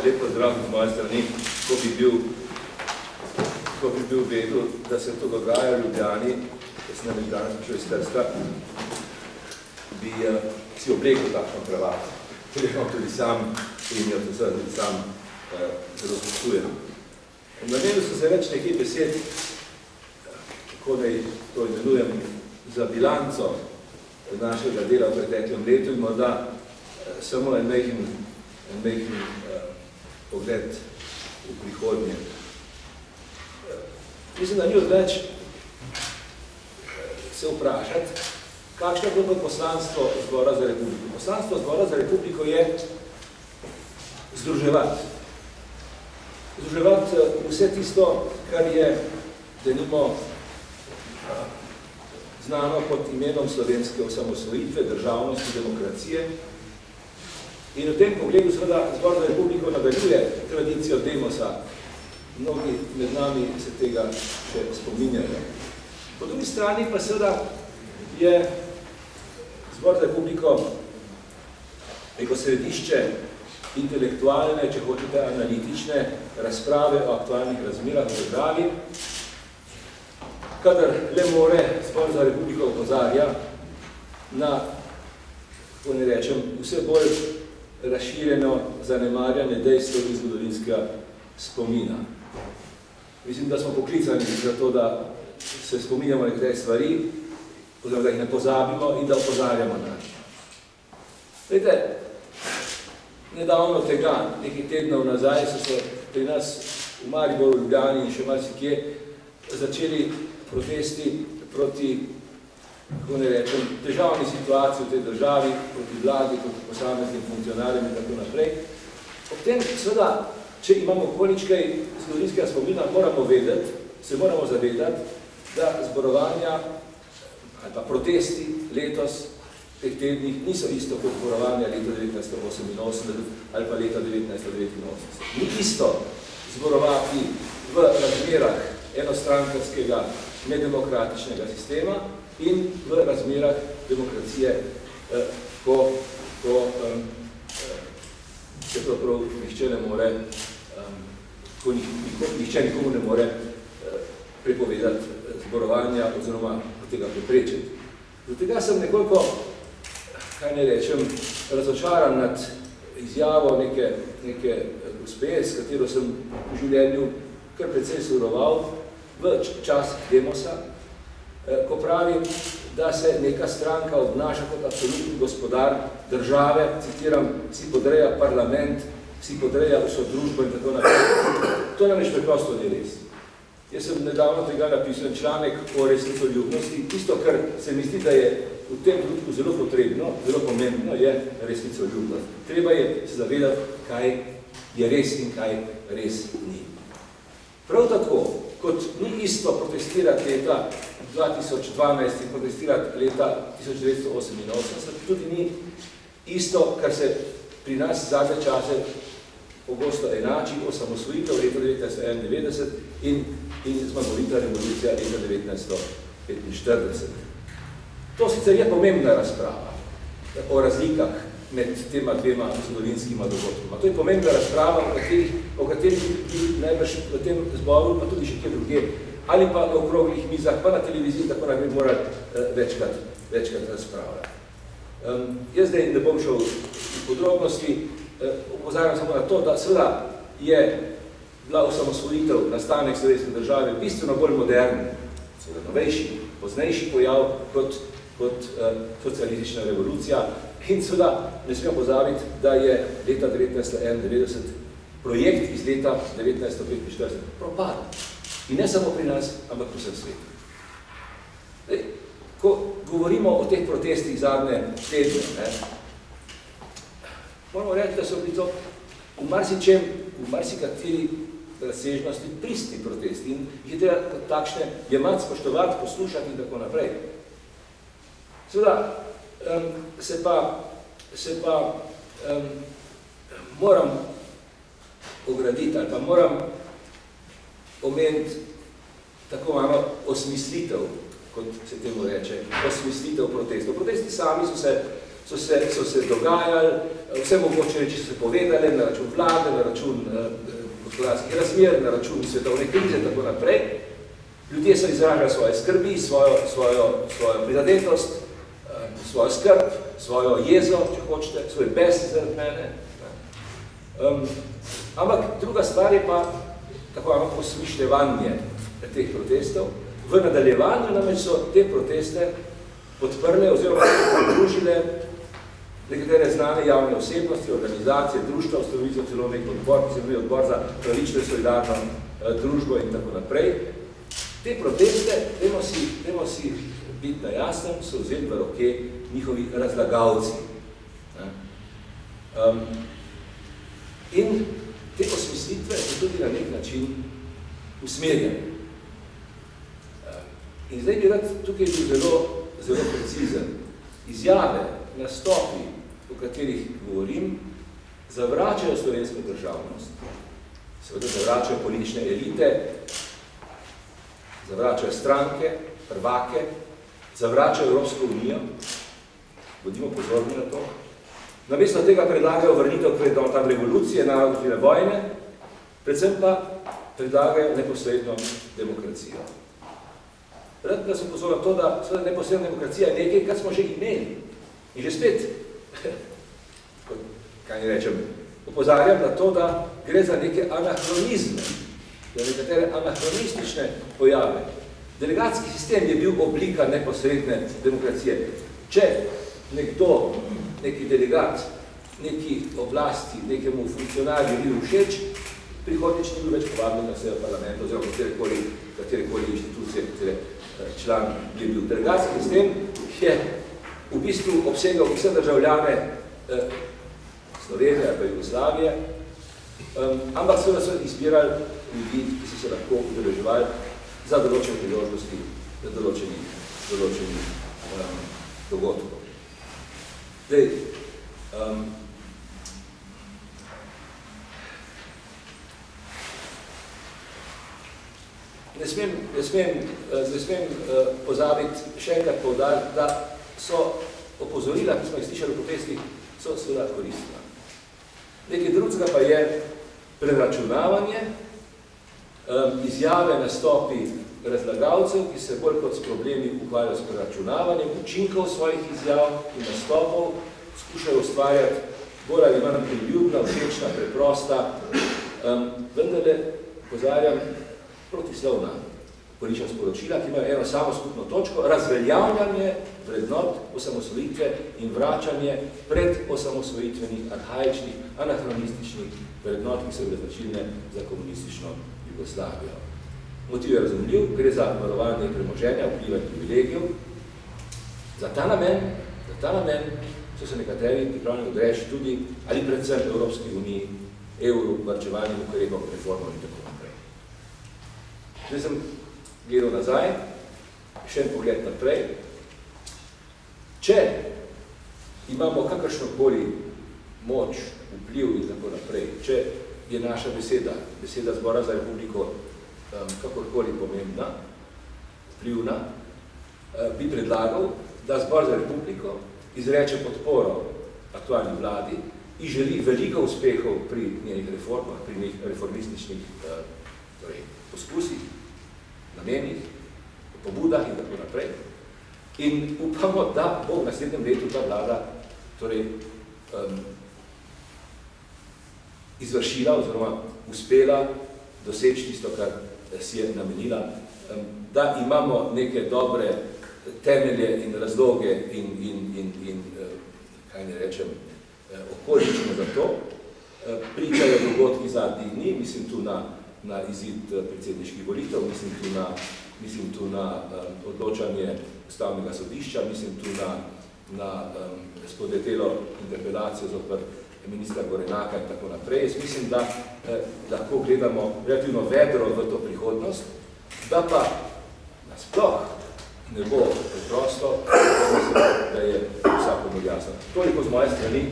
Lep pozdrav z moje strani, ko bi bil vedel, da se to dogaja v Ljubljani, da se nam je danes prišel iz Trska, bi si oblekel takšno kravato. Tudi sam in jo tudi sam zelo spoštujem. Namenil so se več nekaj besed, kako naj to imenujem, za bilanco našega dela v preteklem letu in morda samo en majhen pogled v prihodnje. Mislim, da ni odveč se vprašati, kakšno je bilo poslanstvo Zbora za republiko. Poslanstvo Zbora za republiko je združevati. Združevati vse tisto, kar je, denimo, znano pod imenom slovenske osamosvojitve, državnosti, demokracije. In v tem pogledu seveda Zbor za republiko nadaljuje tradicijo demosa. Mnogi med nami se tega še spominjajo. Po drugi strani pa seveda je Zbor za republiko neko središče intelektualne, če hočete, analitične razprave o aktualnih razmerah v državi, kadar le more Zbor za republiko opozarja na, kako ne rečem, vse bolj razširjeno zanemarjanje dejstev iz zgodovinskega spomina. Mislim, da smo poklicani za to, da se spominjamo nekatere stvari, oziroma da jih ne pozabimo in da opozarjamo na njih. Veste, nedavno tega, nekaj tednov nazaj, so se pri nas v Mariboru, Ljubljani in še marsikje začeli protesti proti, kako ne rečem, težavni situaciji v tej državi, proti vladi, proti posameznim funkcionarjem in tako naprej. Ob tem, seveda, če imamo količkaj zgodovinskega spomina, moramo vedeti, se moramo zavedati, da zborovanja ali pa protesti letos, v teh tednih, niso isto kot zborovanja leta 1988 ali pa leta 1989. Ni isto zborovati v razmerah enostrankarskega nedemokratičnega sistema in v razmerah demokracije, ko se prav nihče ne more, ko nihče nikomu ne more prepovedati zborovanja oziroma tega preprečiti. Zato sem nekoliko, kaj ne rečem, razočaran nad izjavo neke gospe, s katero sem v življenju kar precej sodeloval v časih demosa, ko pravi, da se neka stranka obnaša kot absolutni gospodar države, citiram, si podreja parlament, si podreja vso družbo in tako naprej. To namreč preprosto ni res. Jaz sem nedavno tega napisal članek o resnicoljubnosti. Tisto, kar se mi zdi, da je v tem trenutku zelo potrebno, zelo pomembno, je resnicoljubnost. Treba je se zavedati, kaj je res in kaj res ni. Prav tako, kot ni isto protestirati leta 2012 in protestirati leta 1988, tudi ni isto, kar se pri nas zadnje čase pogosto enači, osamosvojitev leta 1991 in zmagovita revolucija leta 1945. To sicer je pomembna razprava o razlikah med tema dvema zgodovinskima dogodkoma. To je pomembna razprava, o katerih najbrž v tem zboru, pa tudi še kje druge, ali pa na okroglih mizah, pa na televiziji, tako naj bi morali večkrat razpravljati. Jaz zdaj ne bom šel v podrobnosti, opozarjam samo na to, da seveda je bila osamosvojitev, nastanek slovenske države bistveno bolj modern, seveda novejši, poznejši pojav kot socialistična revolucija. In seveda ne smem pozabiti, da je leta 1991 projekt iz leta 1945 propadel. In ne samo pri nas, ampak po vsem svetu. Ko govorimo o teh protestih zadnje tedne, moramo reči, da so bili to v marsičem, v marsikateri razsežnosti pristni protesti in jih je treba kot takšne jemati, spoštovati, poslušati in tako naprej. Seveda se pa moram ograditi ali pa moram omeniti tako malo osmislitev, kot se temu reče, osmislitev protestov. Protesti sami so se dogajali, vse mogoče reči so se povedali na račun vlade, na račun gospodarskih razmer, na račun svetovne krize in tako naprej. Ljudje so izražali svoje skrbi, svojo prizadetost, svojo skrb, svojo jezo, če hočete, svoj bes zaradi mene. Ampak druga stvar je pa tako posmišljevanje teh protestov. V nadaljevanju namreč so te proteste podprle oziroma podružile nekatere znane javne osebnosti, organizacije, društva, ustanovitev celo nek odbor, ki se imenuje Odbor za pravično solidarno družbo in tako naprej. Te proteste, dajmo si biti na jasnem, so vzeli v roke njihovi razlagalci. In te osmislitve so tudi na nek način usmerjene. In zdaj bi rad tukaj bil zelo precizen. Izjave, nastopi, o katerih govorim, zavračajo slovensko državnost, seveda zavračajo politične elite, zavračajo stranke, prvake, zavračajo Evropsko unijo, bodimo pozorni na to. Namesto tega predlagajo vrnitev tam revolucije, narodne vojne, predvsem pa predlagajo neposredno demokracijo. Rad da sem pozoril to, da neposredna demokracija je nekaj, kar smo že imeli. In že spet, kaj ne rečem, opozarjam na to, da gre za neke anahronizme, za nekatere anahronistične pojave. Delegatski sistem je bil oblika neposredne demokracije. Če nekdo, neki delegat, neki oblasti, nekemu funkcionarju ni všeč, prihodnič ni bil več povabljen na sejo parlamenta oziroma katerekoli inštitucije, katere član je bil. Delegatski sistem je v bistvu obsegal vse državljane Slovenije ali Jugoslavije, ampak so izbirali ljudi, ki so se lahko udeleževali za določene priložnosti, za določenih dogodkov. Zdaj, ne smem pozabiti še enkrat poudariti, da so opozorila, ki smo jih slišali v protestih, so seveda koristna. Nekaj drugega pa je preračunavanje, izjave, nastopi razlagalcev, ki se bolj kot s problemi ukvarjajo s preračunavanjem učinkov svojih izjav in nastopov, skušajo ustvarjati bolj ali manj priljubna, všečna, preprosta, vendarle pozarjam protislovna politična sporočila, ki imajo eno samo skupno točko, razveljavljanje vrednot osamosvojitve in vračanje pred osamosvojitvenih, arhaičnih, anahronističnih vrednot, ki so bile značilne za komunistično Jugoslavijo. Motiv je razumljiv, gre za varovanje premoženja, vpliva in privilegijev. Za ta namen so se nekateri pripravljeni odreči tudi, ali predvsem Evropski uniji, evru, varčevalnim ukrepom, reformom in tako naprej. Zdaj sem gledal nazaj, še en pogled naprej. Če imamo kakršnokoli moč, vpliv in tako naprej, če je naša beseda Zbora za republiko kakorkoli pomembna, vplivna, bi predlagal, da Zbor za republiko izreče podporo aktualni vladi in želi veliko uspehov pri njenih reformah, pri njenih reformističnih poskusih, namenih, pobudah in tako naprej. In upamo, da bo v naslednjem letu ta vlada izvršila oziroma uspela doseči tisto, kar si je namenila, da imamo neke dobre temelje in razloge in kaj ne rečem, okoliščine za to. Pričajo dogodki zadnjih dni, mislim tu na izid predsedniških volitev, mislim tu na odločanje Ustavnega sodišča, mislim tu na spodletelo interpelacijo zoper ministra Gorenaka in tako naprej. Jaz mislim, da lahko gledamo relativno vedro v to prihodnost, da pa nasploh ne bo preprosto, da je vsakomur jasno. Toliko z moje strani.